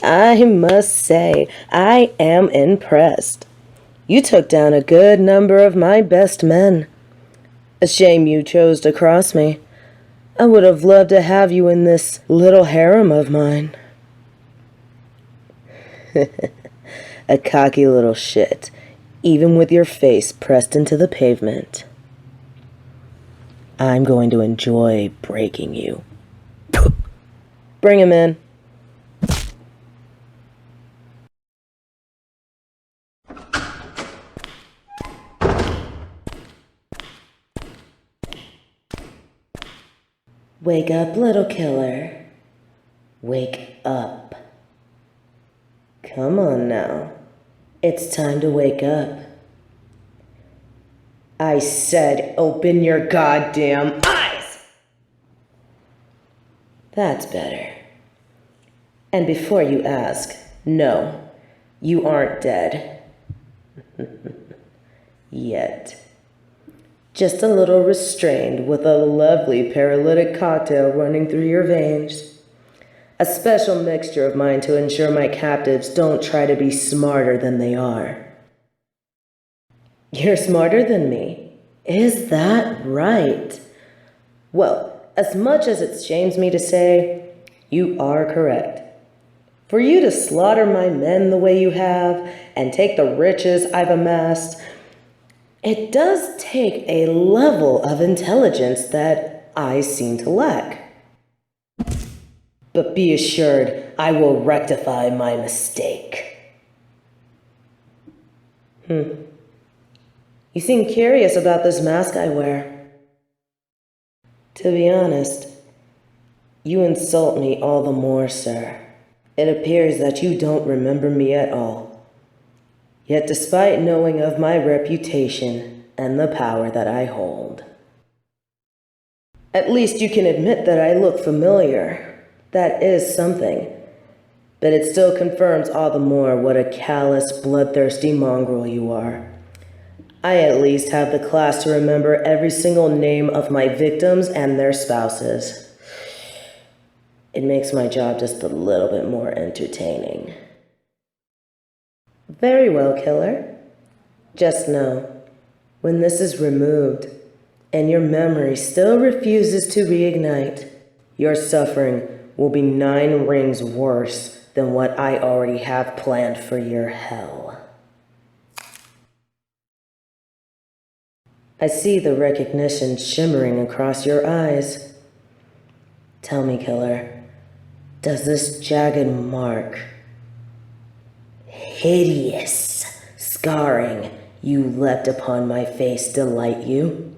I must say, I am impressed. You took down a good number of my best men. A shame you chose to cross me. I would have loved to have you in this little harem of mine. A cocky little shit, even with your face pressed into the pavement. I'm going to enjoy breaking you. Bring him in. Wake up, little killer. Wake up. Come on now. It's time to wake up. I said open your goddamn eyes! That's better. And before you ask, no, you aren't dead. Yet. Just a little restrained with a lovely paralytic cocktail running through your veins. A special mixture of mine to ensure my captives don't try to be smarter than they are. You're smarter than me. Is that right? Well, as much as it shames me to say, you are correct. For you to slaughter my men the way you have and take the riches I've amassed, it does take a level of intelligence that I seem to lack. But be assured, I will rectify my mistake. You seem curious about this mask I wear. To be honest, you insult me all the more, sir. It appears that you don't remember me at all. Yet despite knowing of my reputation and the power that I hold, at least you can admit that I look familiar. That is something. But it still confirms all the more what a callous, bloodthirsty mongrel you are. I at least have the class to remember every single name of my victims and their spouses. It makes my job just a little bit more entertaining. Very well, killer. Just know, when this is removed, and your memory still refuses to reignite, your suffering will be 9 rings worse than what I already have planned for your hell. I see the recognition shimmering across your eyes. Tell me, killer, does this jagged mark, hideous scarring you left upon my face delight you?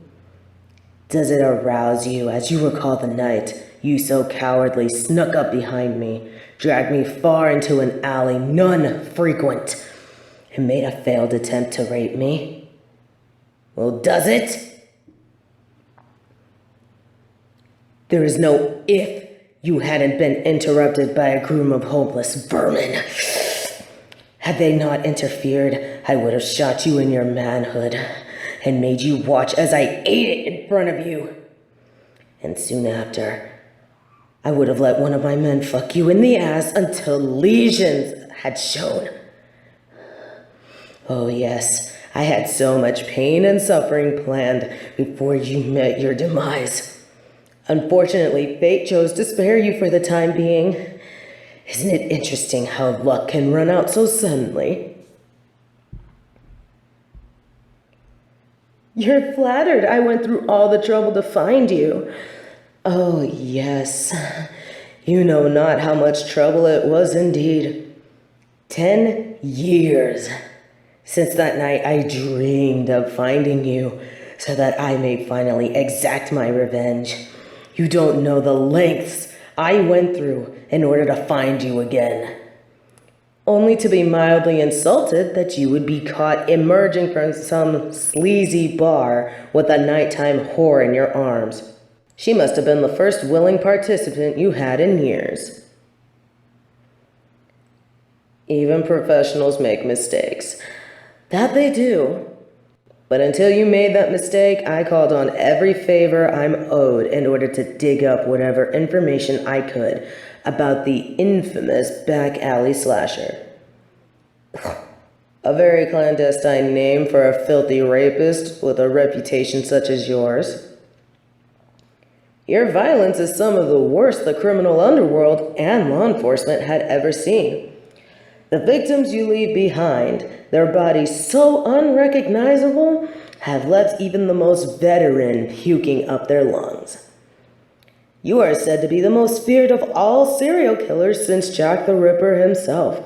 Does it arouse you as you recall the night you so cowardly snuck up behind me, dragged me far into an alley none frequent, and made a failed attempt to rape me? Well, does it? There is no if you hadn't been interrupted by a groom of hopeless vermin. Had they not interfered, I would have shot you in your manhood and made you watch as I ate it in front of you. And soon after, I would have let one of my men fuck you in the ass until lesions had shown. Oh yes, I had so much pain and suffering planned before you met your demise. Unfortunately, fate chose to spare you for the time being. Isn't it interesting how luck can run out so suddenly? You're flattered I went through all the trouble to find you. Oh, yes. You know not how much trouble it was indeed. 10 years since that night I dreamed of finding you so that I may finally exact my revenge. You don't know the lengths I went through in order to find you again. Only to be mildly insulted that you would be caught emerging from some sleazy bar with a nighttime whore in your arms. She must have been the first willing participant you had in years. Even professionals make mistakes. That they do. But until you made that mistake, I called on every favor I'm owed in order to dig up whatever information I could about the infamous back alley slasher. A very clandestine name for a filthy rapist with a reputation such as yours. Your violence is some of the worst the criminal underworld and law enforcement had ever seen. The victims you leave behind, their bodies so unrecognizable, have left even the most veteran puking up their lungs. You are said to be the most feared of all serial killers since Jack the Ripper himself.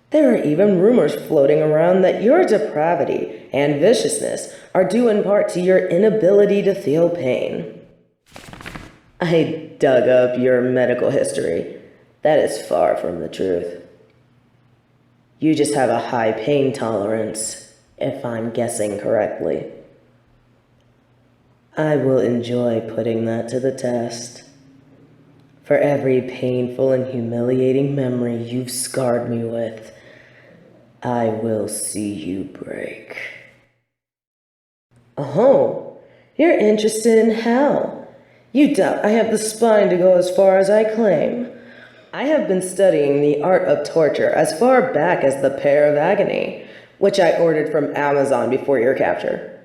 There are even rumors floating around that your depravity and viciousness are due in part to your inability to feel pain. I dug up your medical history. That is far from the truth. You just have a high pain tolerance, if I'm guessing correctly. I will enjoy putting that to the test. For every painful and humiliating memory you've scarred me with, I will see you break. Oh, you're interested in hell. You doubt I have the spine to go as far as I claim. I have been studying the art of torture as far back as the Pear of Agony, which I ordered from Amazon before your capture.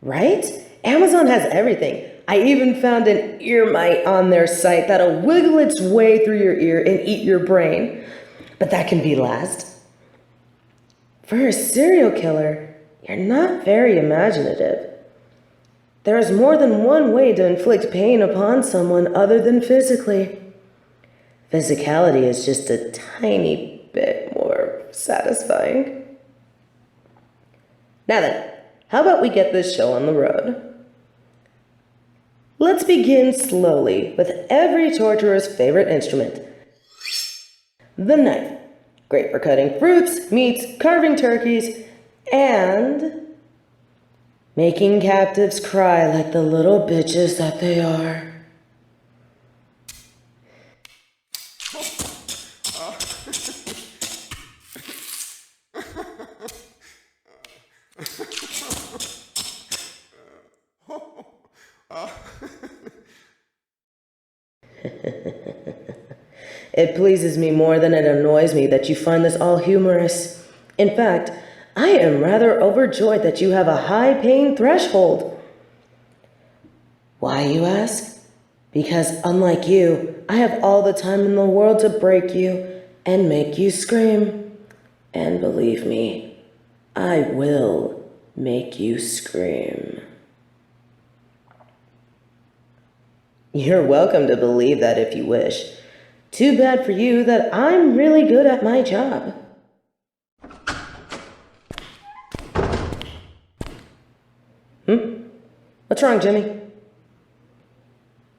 Right? Amazon has everything. I even found an ear mite on their site that'll wiggle its way through your ear and eat your brain. But that can be last. For a serial killer, you're not very imaginative. There is more than one way to inflict pain upon someone other than physically. Physicality is just a tiny bit more satisfying. Now then, how about we get this show on the road? Let's begin slowly with every torturer's favorite instrument. The knife. Great for cutting fruits, meats, carving turkeys, and making captives cry like the little bitches that they are. It pleases me more than it annoys me that you find this all humorous. In fact, I am rather overjoyed that you have a high pain threshold. Why, you ask? Because unlike you, I have all the time in the world to break you and make you scream. And believe me, I will make you scream. You're welcome to believe that if you wish. Too bad for you that I'm really good at my job. What's wrong, Jimmy?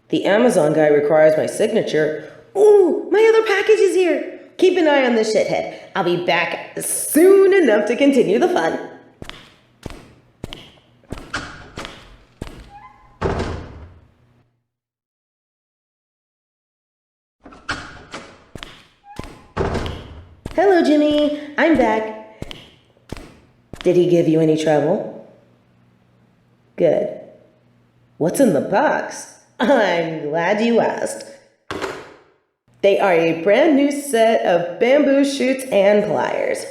The Amazon guy requires my signature. Ooh, my other package is here. Keep an eye on this shithead. I'll be back soon enough to continue the fun. Hello, Jimmy. I'm back. Did he give you any trouble? Good. What's in the box? I'm glad you asked. They are a brand new set of bamboo shoots and pliers.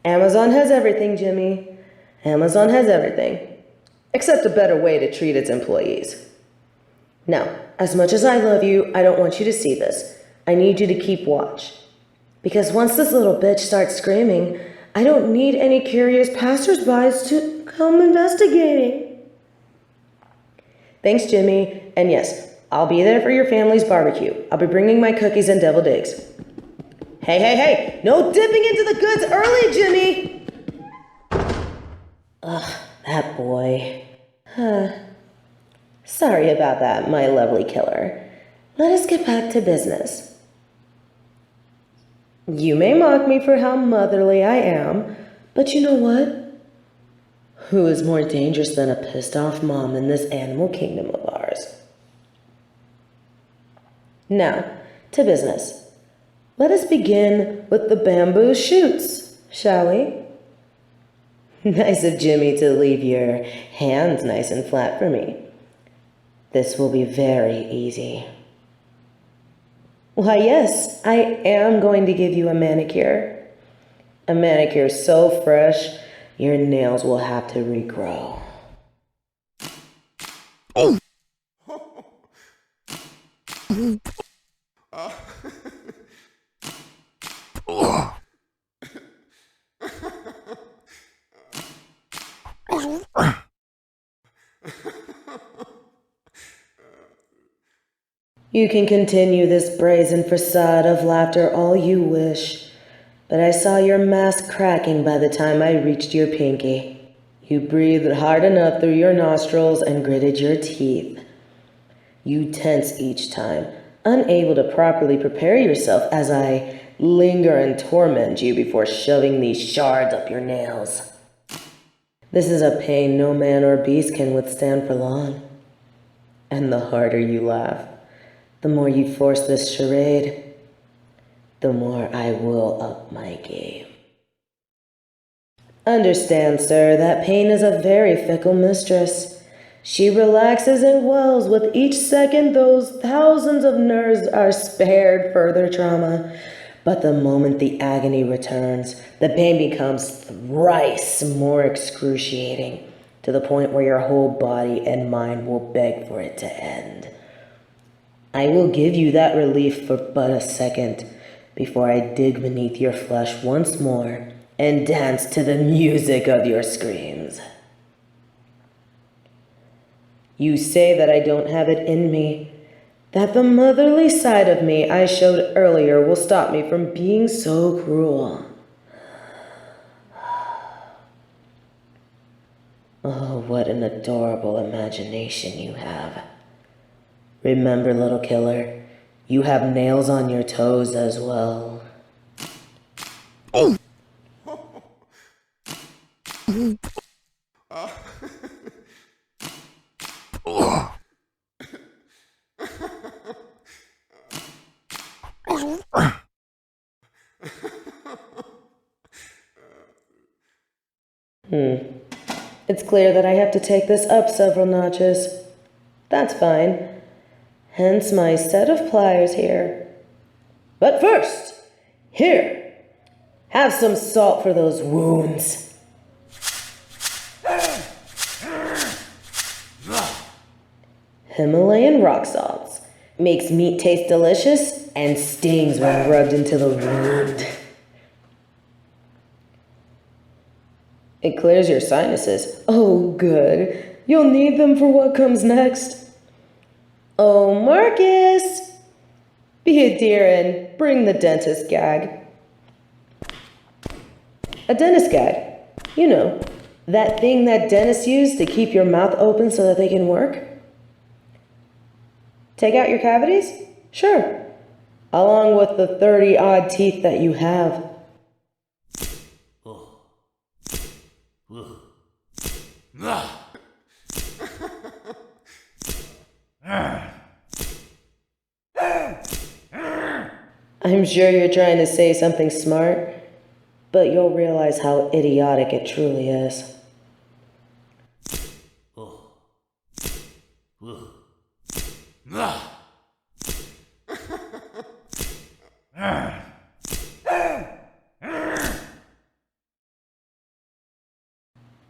Amazon has everything, Jimmy. Amazon has everything. Except a better way to treat its employees. Now, as much as I love you, I don't want you to see this. I need you to keep watch. Because once this little bitch starts screaming, I don't need any curious passersby to come investigating. Thanks, Jimmy. And yes, I'll be there for your family's barbecue. I'll be bringing my cookies and deviled eggs. Hey! No dipping into the goods early, Jimmy! Ugh, that boy. Sorry about that, my lovely killer. Let us get back to business. You may mock me for how motherly I am, but you know what? Who is more dangerous than a pissed-off mom in this animal kingdom of ours? Now, to business. Let us begin with the bamboo shoots, shall we? Nice of Jimmy to leave your hands nice and flat for me. This will be very easy. Why, yes, I am going to give you a manicure. A manicure so fresh, your nails will have to regrow. You can continue this brazen facade of laughter all you wish, but I saw your mask cracking by the time I reached your pinky. You breathed hard enough through your nostrils and gritted your teeth. You tense each time, unable to properly prepare yourself as I linger and torment you before shoving these shards up your nails. This is a pain no man or beast can withstand for long. And the harder you laugh, the more you force this charade, the more I will up my game. Understand, sir, that pain is a very fickle mistress. She relaxes and wells with each second those thousands of nerves are spared further trauma. But the moment the agony returns, the pain becomes thrice more excruciating, to the point where your whole body and mind will beg for it to end. I will give you that relief for but a second, before I dig beneath your flesh once more and dance to the music of your screams. You say that I don't have it in me, that the motherly side of me I showed earlier will stop me from being so cruel. Oh, what an adorable imagination you have. Remember, little killer, you have nails on your toes as well. It's clear that I have to take this up several notches. That's fine. Hence my set of pliers here. But first, here, have some salt for those wounds. Himalayan rock salts. Makes meat taste delicious and stings when rubbed into the wound. It clears your sinuses. Oh, good. You'll need them for what comes next. Oh, Marcus! Be a dear and bring the dentist gag. A dentist gag. You know, that thing that dentists use to keep your mouth open so that they can work. Take out your cavities? Sure. Along with the 30-odd teeth that you have. I'm sure you're trying to say something smart, but you'll realize how idiotic it truly is.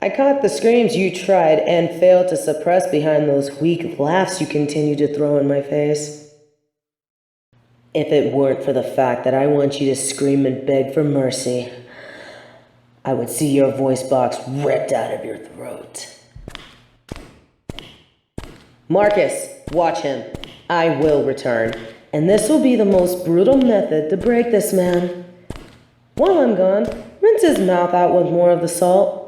I caught the screams you tried and failed to suppress behind those weak laughs you continued to throw in my face. If it weren't for the fact that I want you to scream and beg for mercy, I would see your voice box ripped out of your throat. Marcus, watch him. I will return, and this will be the most brutal method to break this man. While I'm gone, rinse his mouth out with more of the salt.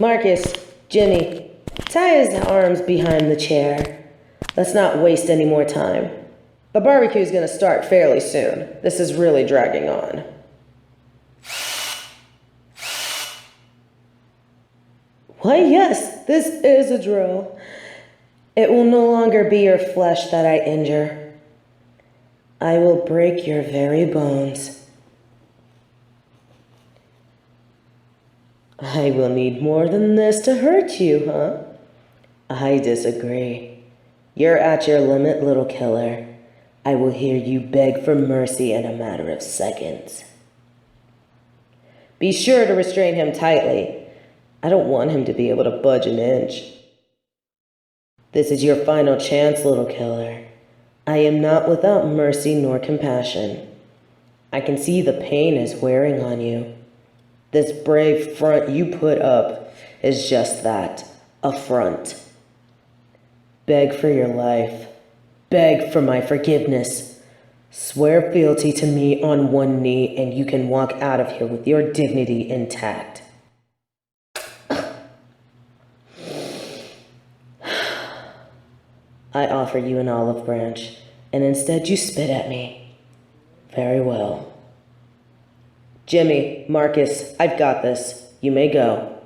Marcus, Jimmy, tie his arms behind the chair. Let's not waste any more time. The barbecue's gonna start fairly soon. This is really dragging on. Why, yes, this is a drill. It will no longer be your flesh that I injure. I will break your very bones. I will need more than this to hurt you, huh? I disagree. You're at your limit, little killer. I will hear you beg for mercy in a matter of seconds. Be sure to restrain him tightly. I don't want him to be able to budge an inch. This is your final chance, little killer. I am not without mercy nor compassion. I can see the pain is wearing on you. This brave front you put up is just that, a front. Beg for your life. Beg for my forgiveness. Swear fealty to me on one knee and you can walk out of here with your dignity intact. I offer you an olive branch, and instead you spit at me. Very well. Jimmy, Marcus, I've got this. You may go.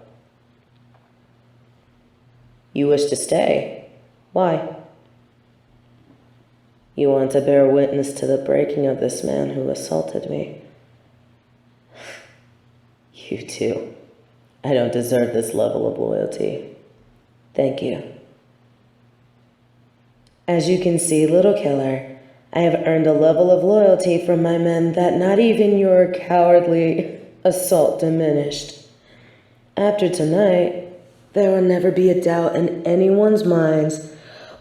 You wish to stay? Why? You want to bear witness to the breaking of this man who assaulted me. You too. I don't deserve this level of loyalty. Thank you. As you can see, little killer, I have earned a level of loyalty from my men that not even your cowardly assault diminished. After tonight, there will never be a doubt in anyone's minds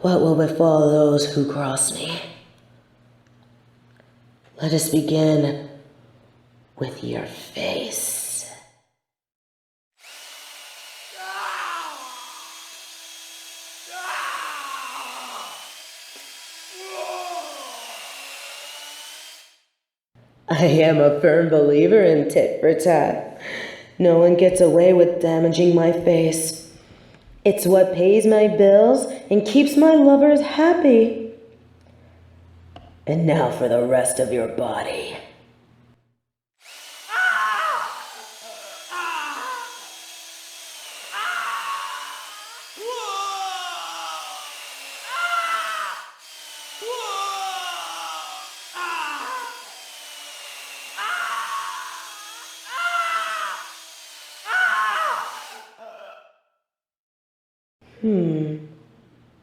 what will befall those who cross me. Let us begin with your face. I am a firm believer in tit for tat. No one gets away with damaging my face. It's what pays my bills and keeps my lovers happy. And now for the rest of your body.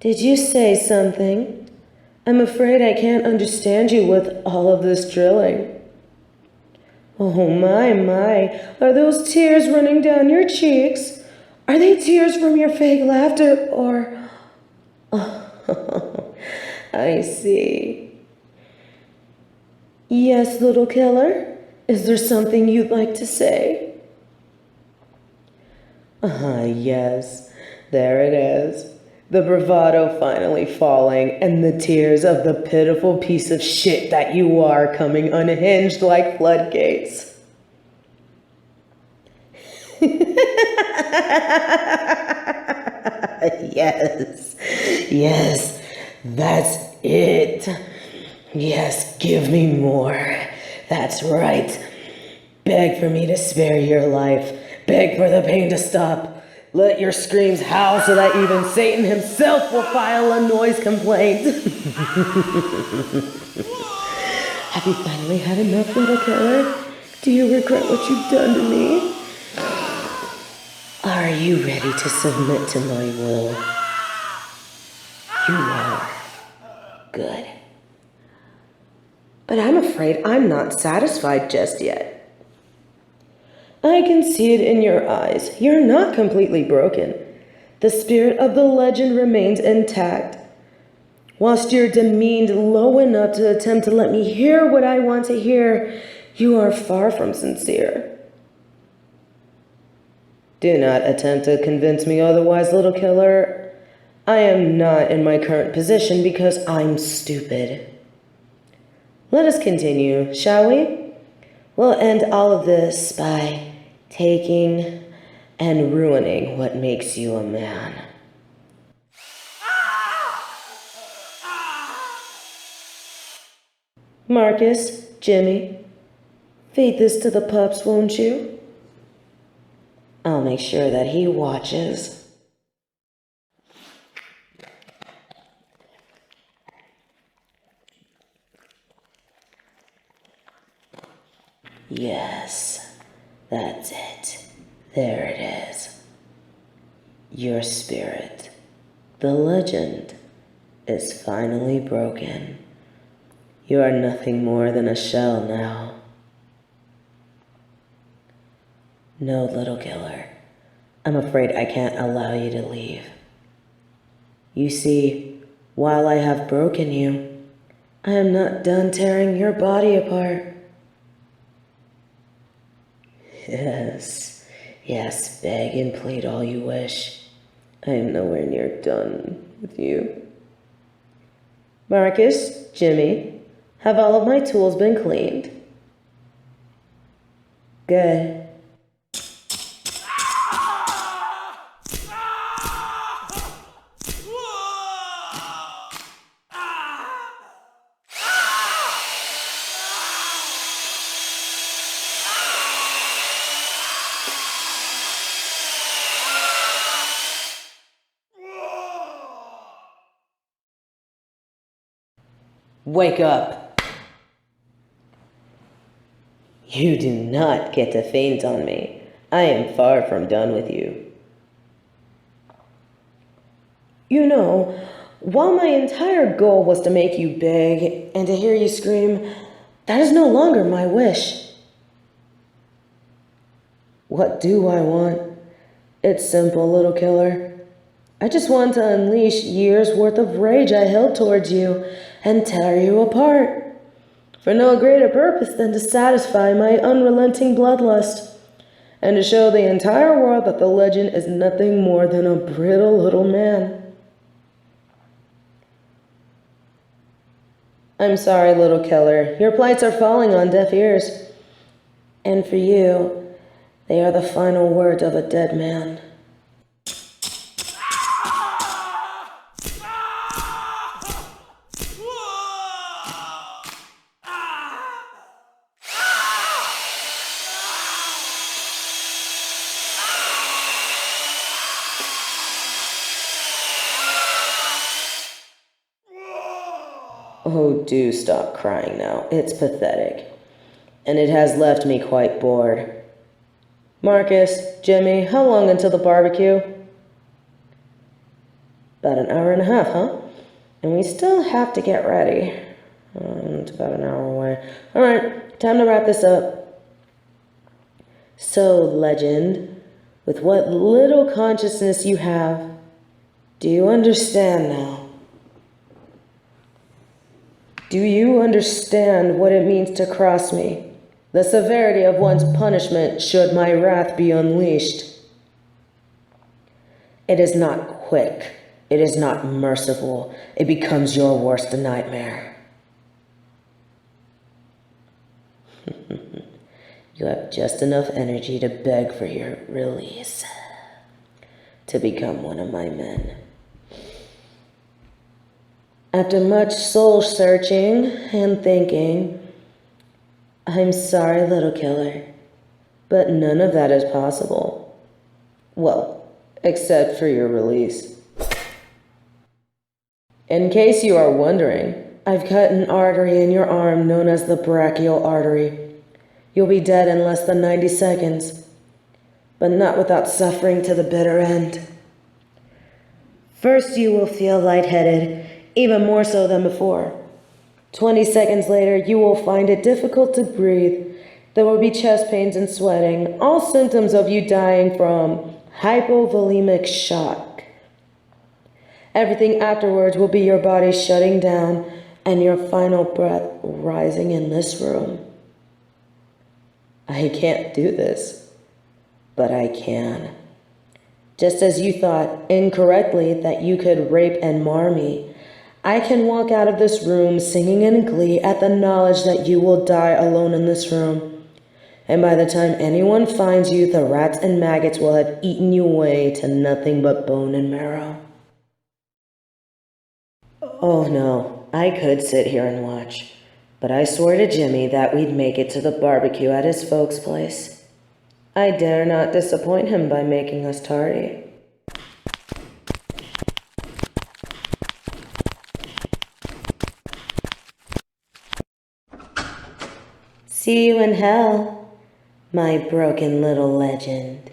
Did you say something? I'm afraid I can't understand you with all of this drilling. Oh my, are those tears running down your cheeks? Are they tears from your fake laughter or... Oh, I see. Yes, little killer? Is there something you'd like to say? Yes, there it is. The bravado finally falling, and the tears of the pitiful piece of shit that you are coming unhinged like floodgates. Yes, that's it. Yes, give me more. That's right. Beg for me to spare your life. Beg for the pain to stop. Let your screams howl so that even Satan himself will file a noise complaint. Have you finally had enough, little killer? Do you regret what you've done to me? Are you ready to submit to my will? You are. Good. But I'm afraid I'm not satisfied just yet. I can see it in your eyes. You're not completely broken. The spirit of the legend remains intact. Whilst you're demeaned low enough to attempt to let me hear what I want to hear, you are far from sincere. Do not attempt to convince me otherwise, little killer. I am not in my current position because I'm stupid. Let us continue, shall we? We'll end all of this by taking and ruining what makes you a man. Marcus, Jimmy, feed this to the pups, won't you? I'll make sure that he watches. Yes, that's it. There it is. Your spirit, the legend, is finally broken. You are nothing more than a shell now. No, little killer. I'm afraid I can't allow you to leave. You see, while I have broken you, I am not done tearing your body apart. Yes, beg and plead all you wish. I am nowhere near done with you. Marcus, Jimmy, have all of my tools been cleaned? Good. Wake up. You do not get to faint on me. I am far from done with you. You know, while my entire goal was to make you beg and to hear you scream, that is no longer my wish. What do I want? It's simple, little killer. I just want to unleash years' worth of rage I held towards you and tear you apart, for no greater purpose than to satisfy my unrelenting bloodlust, and to show the entire world that the legend is nothing more than a brittle little man. I'm sorry, little killer. Your plights are falling on deaf ears. And for you, they are the final words of a dead man. Oh, do stop crying now. It's pathetic. And it has left me quite bored. Marcus, Jimmy, how long until the barbecue? About an hour and a half, huh? And we still have to get ready. It's about an hour away. Alright, time to wrap this up. So, legend, with what little consciousness you have, do you understand now? Do you understand what it means to cross me? The severity of one's punishment should my wrath be unleashed. It is not quick. It is not merciful. It becomes your worst nightmare. You have just enough energy to beg for your release, to become one of my men. After much soul-searching and thinking, I'm sorry, little killer, but none of that is possible. Well, except for your release. In case you are wondering, I've cut an artery in your arm known as the brachial artery. You'll be dead in less than 90 seconds, but not without suffering to the bitter end. First, you will feel lightheaded, even more so than before. 20 seconds later, you will find it difficult to breathe. There will be chest pains and sweating, all symptoms of you dying from hypovolemic shock. Everything afterwards will be your body shutting down and your final breath rising in this room. I can't do this, but I can. Just as you thought incorrectly that you could rape and mar me, I can walk out of this room singing in glee at the knowledge that you will die alone in this room. And by the time anyone finds you, the rats and maggots will have eaten you away to nothing but bone and marrow. Oh no, I could sit here and watch, but I swore to Jimmy that we'd make it to the barbecue at his folks' place. I dare not disappoint him by making us tardy. See you in hell. my broken little legend.